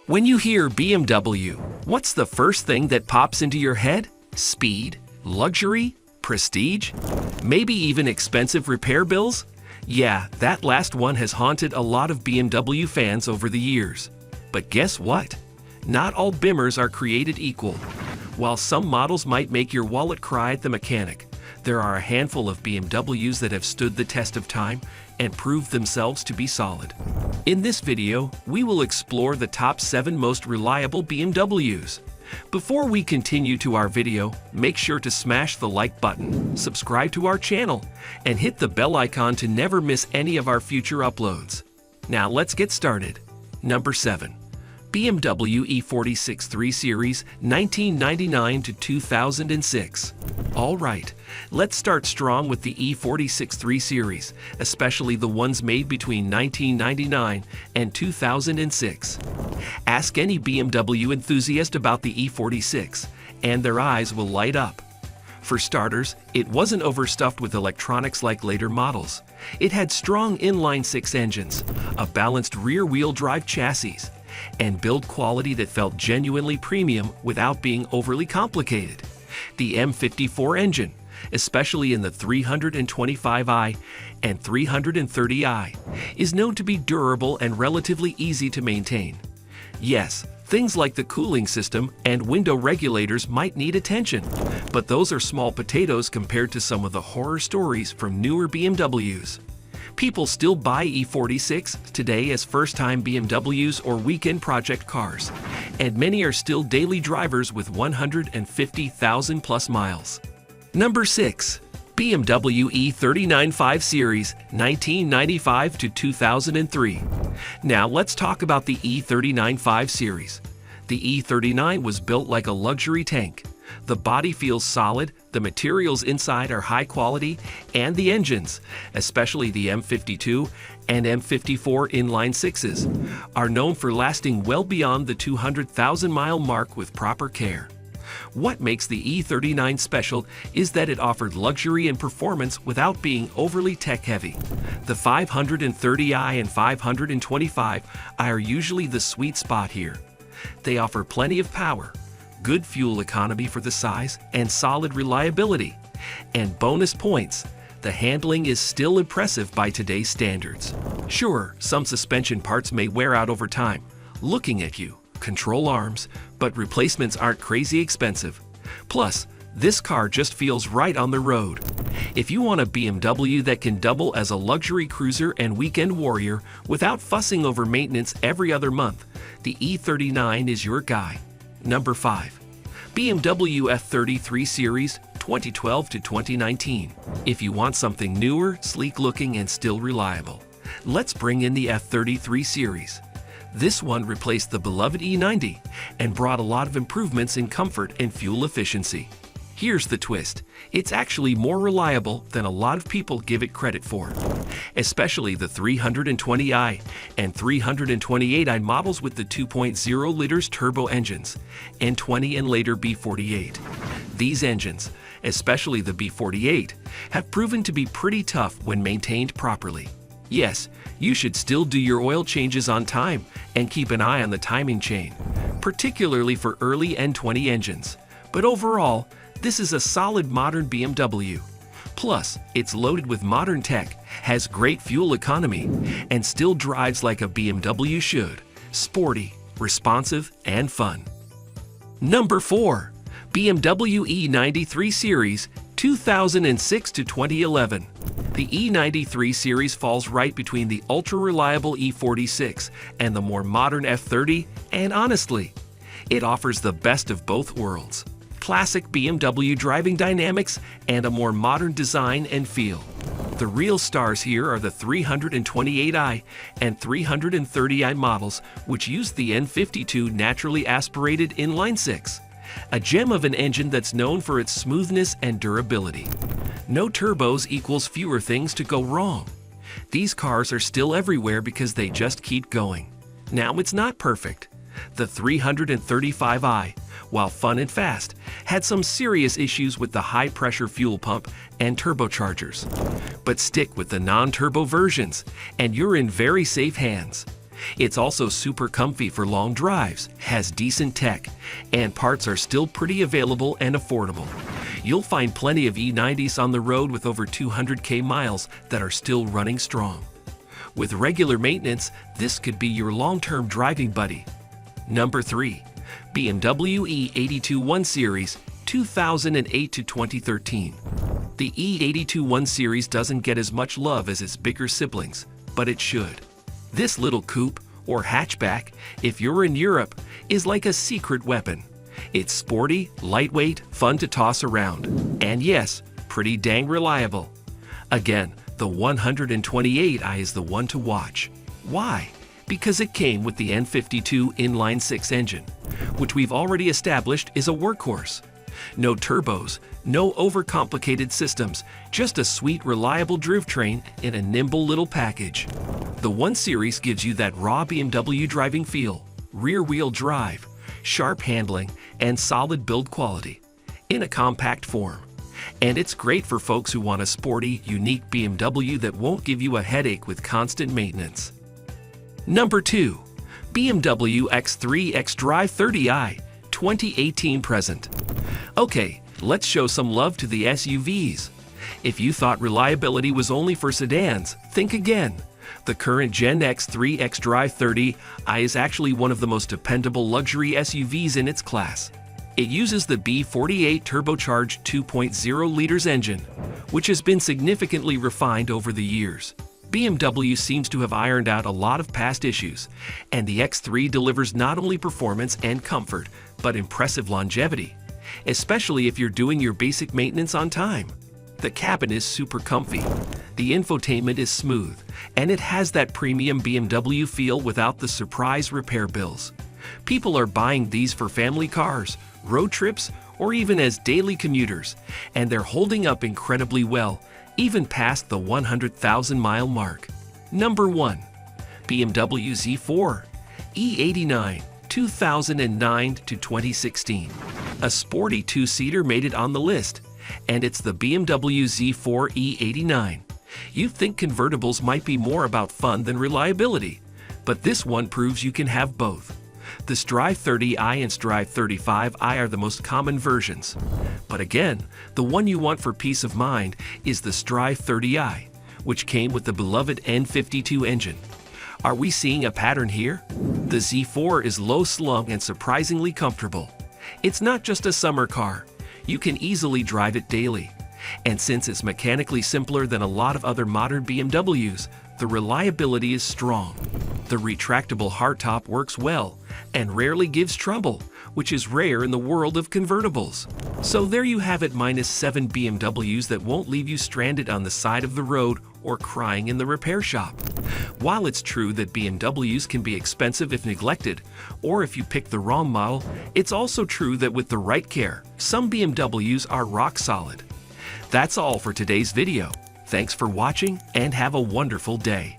When you hear BMW, what's the first thing that pops into your head? Speed? Luxury? Prestige? Maybe even expensive repair bills? Yeah, that last one has haunted a lot of BMW fans over the years. But guess what? Not all BMWs are created equal. While some models might make your wallet cry at the mechanic, there are a handful of BMWs that have stood the test of time and proved themselves to be solid. In this video, we will explore the top 7 most reliable BMWs. Before we continue to our video, make sure to smash the like button, subscribe to our channel, and hit the bell icon to never miss any of our future uploads. Now let's get started. Number 7. BMW E46 3 Series 1999 to 2006. Alright, let's start strong with the E46 3 Series, especially the ones made between 1999 and 2006. Ask any BMW enthusiast about the E46, and their eyes will light up. For starters, it wasn't overstuffed with electronics like later models. It had strong inline-6 engines, a balanced rear-wheel drive chassis, and build quality that felt genuinely premium without being overly complicated. The M54 engine, especially in the 325i and 330i, is known to be durable and relatively easy to maintain. Yes, things like the cooling system and window regulators might need attention, but those are small potatoes compared to some of the horror stories from newer BMWs. People still buy E46 today as first-time BMWs or weekend project cars, and many are still daily drivers with 150,000 plus miles. Number 6. BMW E39 5 Series 1995 to 2003. Now let's talk about the E39 5 Series. The E39 was built like a luxury tank. The body feels solid, the materials inside are high quality, and the engines, especially the M52 and M54 inline-6s, are known for lasting well beyond the 200,000-mile mark with proper care. What makes the E39 special is that it offered luxury and performance without being overly tech-heavy. The 530i and 525i are usually the sweet spot here. They offer plenty of power, good fuel economy for the size, and solid reliability. And bonus points, the handling is still impressive by today's standards. Sure, some suspension parts may wear out over time, looking at you, control arms, but replacements aren't crazy expensive. Plus, this car just feels right on the road. If you want a BMW that can double as a luxury cruiser and weekend warrior without fussing over maintenance every other month, the E39 is your guy. Number 5. BMW F33 Series 2012 to 2019. If you want something newer, sleek-looking, and still reliable, let's bring in the F33 Series. This one replaced the beloved E90 and brought a lot of improvements in comfort and fuel efficiency. Here's the twist. It's actually more reliable than a lot of people give it credit for, especially the 320i and 328i models with the 2.0 liters turbo engines and 20 and later B48. These engines, especially the B48, have proven to be pretty tough when maintained properly. Yes, you should still do your oil changes on time and keep an eye on the timing chain, particularly for early N20 engines. But overall, this is a solid modern BMW. Plus, it's loaded with modern tech, has great fuel economy, and still drives like a BMW should. Sporty, responsive, and fun. Number 4. BMW E93 Series 2006 to 2011. The E93 series falls right between the ultra-reliable E46 and the more modern F30, and honestly, it offers the best of both worlds. Classic BMW driving dynamics and a more modern design and feel. The real stars here are the 328i and 330i models, which use the N52 naturally aspirated inline-6, a gem of an engine that's known for its smoothness and durability. No turbos equals fewer things to go wrong. These cars are still everywhere because they just keep going. Now it's not perfect. The 335i, while fun and fast, had some serious issues with the high-pressure fuel pump and turbochargers. But stick with the non-turbo versions, and you're in very safe hands. It's also super comfy for long drives, has decent tech, and parts are still pretty available and affordable. You'll find plenty of E90s on the road with over 200k miles that are still running strong. With regular maintenance, this could be your long-term driving buddy. Number 3. BMW E82 1 Series 2008 to 2013. The E82 1 Series doesn't get as much love as its bigger siblings, but it should. This little coupe, or hatchback, if you're in Europe, is like a secret weapon. It's sporty, lightweight, fun to toss around, and yes, pretty dang reliable. Again, the 128i is the one to watch. Why? Because it came with the N52 inline-6 engine, which we've already established is a workhorse. No turbos, no overcomplicated systems, just a sweet, reliable drivetrain in a nimble little package. The 1 Series gives you that raw BMW driving feel, rear-wheel drive, sharp handling, and solid build quality in a compact form. And it's great for folks who want a sporty, unique BMW that won't give you a headache with constant maintenance. Number 2. BMW X3 xDrive 30i 2018 present. Okay, let's show some love to the SUVs. If you thought reliability was only for sedans, think again. The current Gen X3 xDrive 30i is actually one of the most dependable luxury SUVs in its class. It uses the B48 turbocharged 2.0 liters engine, which has been significantly refined over the years. BMW seems to have ironed out a lot of past issues, and the X3 delivers not only performance and comfort, but impressive longevity, especially if you're doing your basic maintenance on time. The cabin is super comfy, the infotainment is smooth, and it has that premium BMW feel without the surprise repair bills. People are buying these for family cars, road trips, or even as daily commuters, and they're holding up incredibly well, even past the 100,000-mile mark. Number 1. BMW Z4 E89 2009 to 2016. A sporty two-seater made it on the list, and it's the BMW Z4 E89. You'd think convertibles might be more about fun than reliability, but this one proves you can have both. The xDrive 30i and xDrive 35i are the most common versions. But again, the one you want for peace of mind is the xDrive 30i, which came with the beloved N52 engine. Are we seeing a pattern here? The Z4 is low-slung and surprisingly comfortable. It's not just a summer car. You can easily drive it daily. And since it's mechanically simpler than a lot of other modern BMWs, the reliability is strong. The retractable hardtop works well and rarely gives trouble, which is rare in the world of convertibles. So there you have it, -7 BMWs that won't leave you stranded on the side of the road or crying in the repair shop. While it's true that BMWs can be expensive if neglected, or if you pick the wrong model, it's also true that with the right care, some BMWs are rock solid. That's all for today's video. Thanks for watching and have a wonderful day.